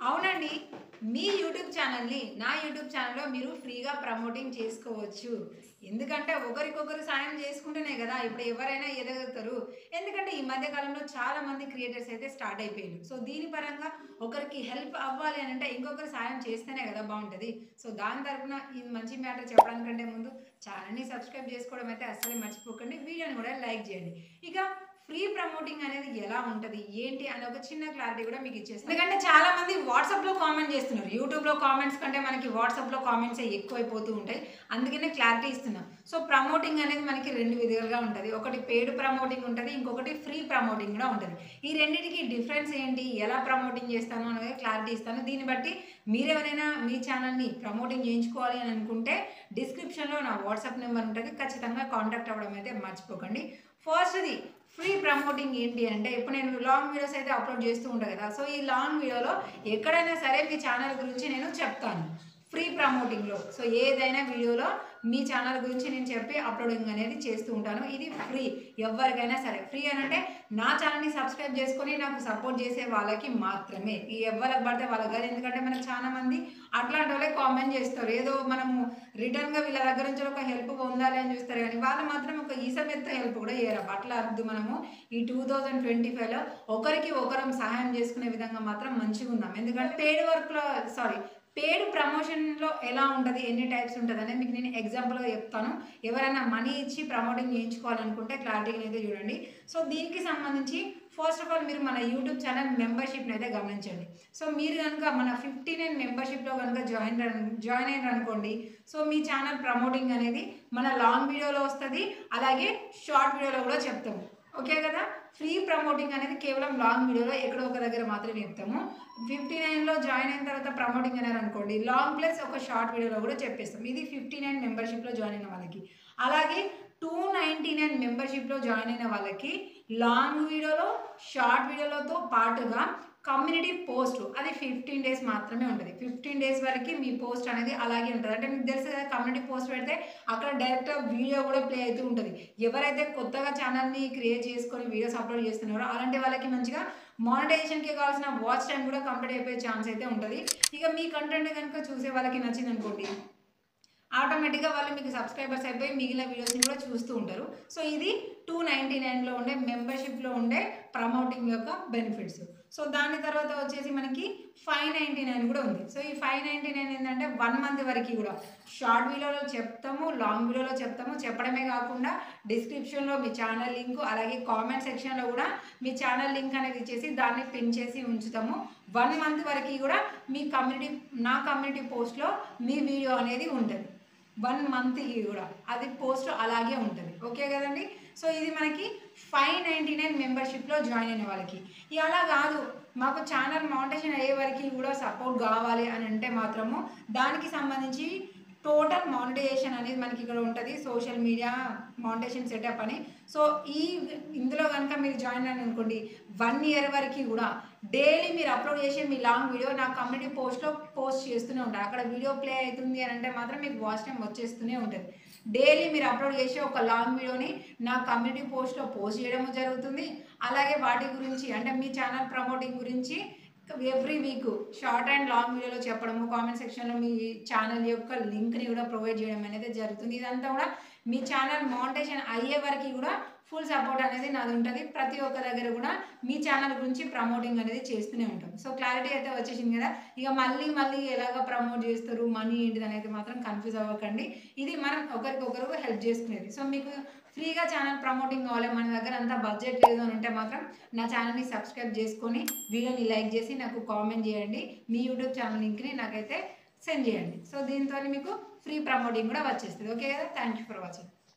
అవునండి. మీ యూట్యూబ్ ఛానల్‌ని నా యూట్యూబ్ ఛానల్‌లో మీరు ఫ్రీగా ప్రమోటింగ్ చేసుకోవచ్చు. ఎందుకంటే ఒకరికొకరు సాయం చేసుకుంటేనే గదా! ఇప్పుడు ఎవరైనా ఎదగలుగుతారు. ఎందుకంటే ఈ మధ్య కాలంలో చాలా మంది క్రియేటర్స్ అయితే స్టార్ట్ అయిపోయిండ్రు. సో దీని పరంగా ఒకరికి హెల్ప్ అవ్వాలి అనంటే ఇంకొకరు సాయం చేస్తేనే గదా బావుంటది. సో దాని తరపున ఇది మంచి మ్యాటర్ చెప్పడానికంటే ముందు ఛానల్‌ని సబ్స్క్రైబ్ చేసుకోవడం అయితే అస్సలు మర్చిపోకండి. వీడియోని కూడా లైక్ చేయండి. ఇక ఫ్రీ ప్రమోటింగ్ అనేది ఎలా ఉంటది? ఏంటి? అని ఒక చిన్న క్లారిటీ కూడా మీకు ఇచ్చేస్తాను. ఎందుకంటే చాలా మంది వాట్సాప్‌లో కామెంట్ చేస్తున్నారు. యూట్యూబ్‌లో కామెంట్స్ కంటే మనకి వాట్సాప్‌లో కామెంట్సే ఎక్కువైపోతూ ఉంటాయి. అందుకనే క్లారిటీ ఇస్తున్నా. సో ప్రమోటింగ్ అనేది మనకి 2 విధాలుగా ఉంటది. ఒకటి పెయిడ్ ప్రమోటింగ్ ఉంటది. ఇంకొకటి ఫ్రీ ప్రమోటింగ్ కూడా ఉంటది. ఈ రెండిటికి డిఫరెన్స్ ఏంటి? ఎలా ప్రమోటింగ్ చేస్తాను అనేది క్లారిటీ ఇస్తాను. దీన్ని బట్టి మీరెవరైనా మీ ఛానల్‌ని ప్రమోటింగ్ చేయించుకోవాలి అని అనుకుంటే డిస్క్రిప్షన్‌లో నా వాట్సాప్ నెంబర్ ఉంటది. ఖచ్చితంగా కాంటాక్ట్ అవ్వడం అయితే మర్చిపోకండి. ఫస్ట్‌ది ఫ్రీ ప్రమోటింగ్ ఏంటి అంటే ఇప్పుడు నేను లాంగ్ వీడియోస్ అయితే అప్లోడ్ చేస్తూ ఉంటా కదా! సో ఈ లాంగ్ వీడియోలో ఎక్కడైనా సరే మీ ఛానల్ గురించి నేను చెప్తాను. ఫ్రీ ప్రమోటింగ్‌లో. సో ఏదైనా వీడియోలో మీ ఛానల్ గురించి నేను చెప్పి అప్లోడింగ్ అనేది చేస్తూ ఉంటాను. ఇది ఫ్రీ. ఎవ్వరికైనా సరే. ఫ్రీ అనంటే నా ఛానల్‌ని సబ్స్క్రైబ్ చేసుకొని నాకు సపోర్ట్ చేసే వాళ్ళకి మాత్రమే. ఈ ఎవ్వరికి పడితే వాళ్ళకి కాదు. ఎందుకంటే మనకు చాలా మంది అట్లాంటోళ్ళే కామెంట్ చేస్తారు. ఏదో మనము రిటర్న్‌గా వీళ్ళ దగ్గర నుంచి ఒక హెల్ప్ పొందాలి అని చూస్తారు గానీ, వాళ్ళు మాత్రం ఒక ఈసమెత్త హెల్ప్ కూడా చేయరబ్బా! అట్లా అద్దు మనము ఈ 2025లో ఒకరికి ఒకరం సహాయం చేసుకునే విధంగా మాత్రం మంచిగుందాం. ఎందుకంటే పెయిడ్ ప్రమోషన్‌లో ఎలా ఉంటది? ఎన్ని టైప్స్ ఉంటదనేది మీకు నేను ఎగ్జాంపుల్‌గా చెప్తాను. ఎవరైనా మనీ ఇచ్చి ప్రమోటింగ్ చేయించుకోవాలనుకుంటే క్లారిటీగా అయితే చూడండి. సో దీనికి సంబంధించి ఫస్ట్ ఆఫ్ ఆల్ మీరు మన యూట్యూబ్ ఛానల్ మెంబర్‌షిప్‌ని అయితే గమనించండి. సో మీరు గనుక మన 59 మెంబర్‌షిప్‌లో గనుక జాయిన్ అయ్యారనుకోండి. సో మీ ఛానల్ ప్రమోటింగ్ అనేది మన లాంగ్ వీడియోలో వస్తది. అలాగే షార్ట్ వీడియోలో కూడా చెప్తాము. ఓకే కదా! ఫ్రీ ప్రమోటింగ్ అనేది కేవలం లాంగ్ వీడియోలో ఎక్కడో ఒక దగ్గర మాత్రమే చెప్తాము. 59లో జాయిన్ అయిన తర్వాత ప్రమోటింగ్ అన్నారనుకోండి. లాంగ్ ప్లస్ ఒక షార్ట్ వీడియోలో కూడా చెప్పేస్తాం. ఇది 59 మెంబర్‌షిప్‌లో జాయిన్ అయిన వాళ్ళకి. అలాగే 299 మెంబర్‌షిప్‌లో జాయిన్ అయిన వాళ్ళకి లాంగ్ వీడియోలో, షార్ట్ వీడియోలతో పాటుగా కమ్యూనిటీ పోస్ట్ అది 15 డేస్ మాత్రమే ఉంటది. 15 డేస్ వరకి మీ పోస్ట్ అనేది అలాగే ఉంటది. అంటే మీకు తెలుసు కదా! కమ్యూనిటీ పోస్ట్ పెడితే అక్కడ డైరెక్ట్ వీడియో కూడా ప్లే అయితూ ఉంటది. ఎవరైతే కొత్తగా ఛానల్‌ని క్రియేట్ చేసుకొని వీడియోస్ అప్‌లోడ్ చేస్తున్నారో అలాంటి వాళ్ళకి మంచిగా మానిటైజేషన్‌కి కావాల్సిన వాచ్ టైమ్ కూడా కంప్లీట్ అయిపోయే ఛాన్స్ అయితే ఉంటది. ఇక మీ కంటెంట్ గనుక చూసే వాళ్ళకి నచ్చిందనుకోండి ఆటోమేటిక్‌గా వాళ్ళు మీకు సబ్స్క్రైబర్స్ అయిపోయి మిగిలిన వీడియోస్‌ని కూడా చూస్తూ ఉంటారు. సో ఇది 299లో ఉండే మెంబర్‌షిప్‌లో ఉండే ప్రమోటింగ్ యొక్క బెనిఫిట్స్. సో దాని తర్వాత వచ్చేసి మనకి 599 కూడా ఉంది. సో ఈ 599 ఏందంటే 1 మంత్ వరకి కూడా షార్ట్ వీడియోలో చెప్తాము, లాంగ్ వీడియోలో చెప్తాము. చెప్పడమే కాకుండా డిస్క్రిప్షన్‌లో మీ ఛానల్ లింకు అలాగే కామెంట్ సెక్షన్‌లో కూడా మీ ఛానల్ లింక్ అనేది ఇచ్చేసి దాన్ని పిన్ చేసి ఉంచుతాము. 1 మంత్ వరకి కూడా మీ నా కమ్యూనిటీ పోస్ట్‌లో మీ వీడియో అనేది ఉంటది. 1 మంత్‌కి కూడా అది పోస్ట్ అలాగే ఉంటది. ఓకే కదండీ! సో ఇది మనకి 599 మెంబర్‌షిప్‌లో జాయిన్ అయిన వాళ్ళకి. ఇగ అలా కాదు మాకు ఛానల్ మానిటైజేషన్ అయ్యే వరకి కూడా సపోర్ట్ కావాలి అని అంటే మాత్రము దానికి సంబంధించి టోటల్ మానిటైజేషన్ అనేది మనకి ఇక్కడ ఉంటది. సోషల్ మీడియా మానిటైజేషన్ సెటప్ అని. సో ఇందులో గనుక మీరు జాయిన్ అయ్యారనుకోండి 1 ఇయర్ వరకి కూడా డైలీ మీరు అప్‌లోడ్ చేసే మీ లాంగ్ వీడియో నా కమ్యూనిటీ పోస్ట్‌లో పోస్ట్ చేస్తూనే ఉంటా. అక్కడ వీడియో ప్లే అయితుంది అని అంటే మాత్రం మీకు వాచ్ టైమ్ వచ్చేస్తూనే ఉంటది. డైలీ మీరు అప్‌లోడ్ చేసే ఒక లాంగ్ వీడియోని నా కమ్యూనిటీ పోస్ట్‌లో పోస్ట్ చేయడము జరుగుతుంది. అలాగే వాటి గురించి అంటే మీ ఛానల్ ప్రమోటింగ్ గురించి every week short and long వీడియోలో చెప్పడము, కామెంట్ సెక్షన్‌లో మీ ఛానల్ యొక్క లింక్‌ని కూడా ప్రొవైడ్ చేయడం అనేది జరుగుతుంది. ఇదంతా కూడా మీ ఛానల్ మానిటైజేషన్ అయ్యే వరకి కూడా ఫుల్ సపోర్ట్ అనేది నాది ఉంటది. ప్రతి ఒక్క దగ్గర కూడా మీ ఛానల్ గురించి ప్రమోటింగ్ అనేది చేస్తూనే ఉంటాం. సో క్లారిటీ అయితే వచ్చేసింది కదా! ఇక మళ్ళీ ఎలాగ ప్రమోట్ చేస్తారు, మనీ ఏంటిదనేది మాత్రం కన్‌ఫ్యూజ్ అవ్వకండి. ఇది మనం ఒకరికొకరు హెల్ప్ చేసుకునేది. సో మీకు ఫ్రీగా ఛానల్ ప్రమోటింగ్ కావాలి, మన దగ్గర అంత బడ్జెట్ లేదు అని ఉంటే మాత్రం నా ఛానల్‌ని సబ్స్క్రైబ్ చేసుకొని, వీడియోని లైక్ చేసి నాకు కామెంట్ చేయండి. మీ యూట్యూబ్ ఛానల్ లింక్‌ని నాకైతే సెండ్ చేయండి. సో దీంతోని మీకు ఫ్రీ ప్రమోటింగ్ కూడా వచ్చేస్తది. ఓకే కదా! Thank you for watching.